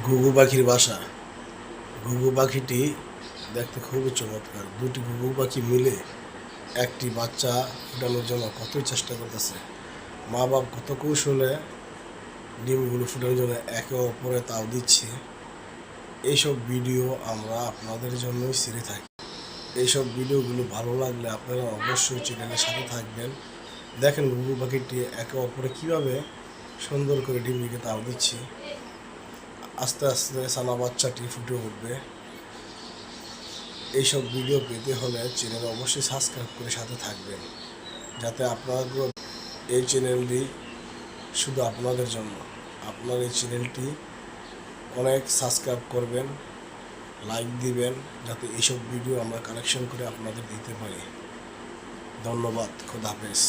ঘুঘু পাখির বাসা। ঘুঘু পাখিটি দেখতে খুবই চমৎকার। দুটি ঘুঘু পাখি মিলে একটি বাচ্চা ফুটানোর জন্য কতই চেষ্টা করতেছে। মা বাপ কত কৌশলে ডিমগুলো ফুটানোর জন্য একে অপরে তাও দিচ্ছে। এইসব ভিডিও আমরা আপনাদের জন্যই ছেড়ে থাকি। এইসব ভিডিওগুলো ভালো লাগলে আপনারা অবশ্যই চ্যানেলের সাথে থাকবেন। দেখেন ঘুঘু পাখিটি একে অপরে কীভাবে সুন্দর করে ডিমটিকে তাও দিচ্ছে। আস্তে আস্তে ছানা বাচ্চাটি ফুটে উঠবে। এইসব ভিডিও পেতে হলে চ্যানেল অবশ্যই সাবস্ক্রাইব করে সাথে থাকবেন, যাতে আপনার এই চ্যানেলটি শুধু আপনাদের জন্য। আপনার এই চ্যানেলটি অনেক সাবস্ক্রাইব করবেন, লাইক দিবেন, যাতে এইসব ভিডিও আমরা কালেকশন করে আপনাদের দিতে পারি। ধন্যবাদ। খোদা হাফেজ।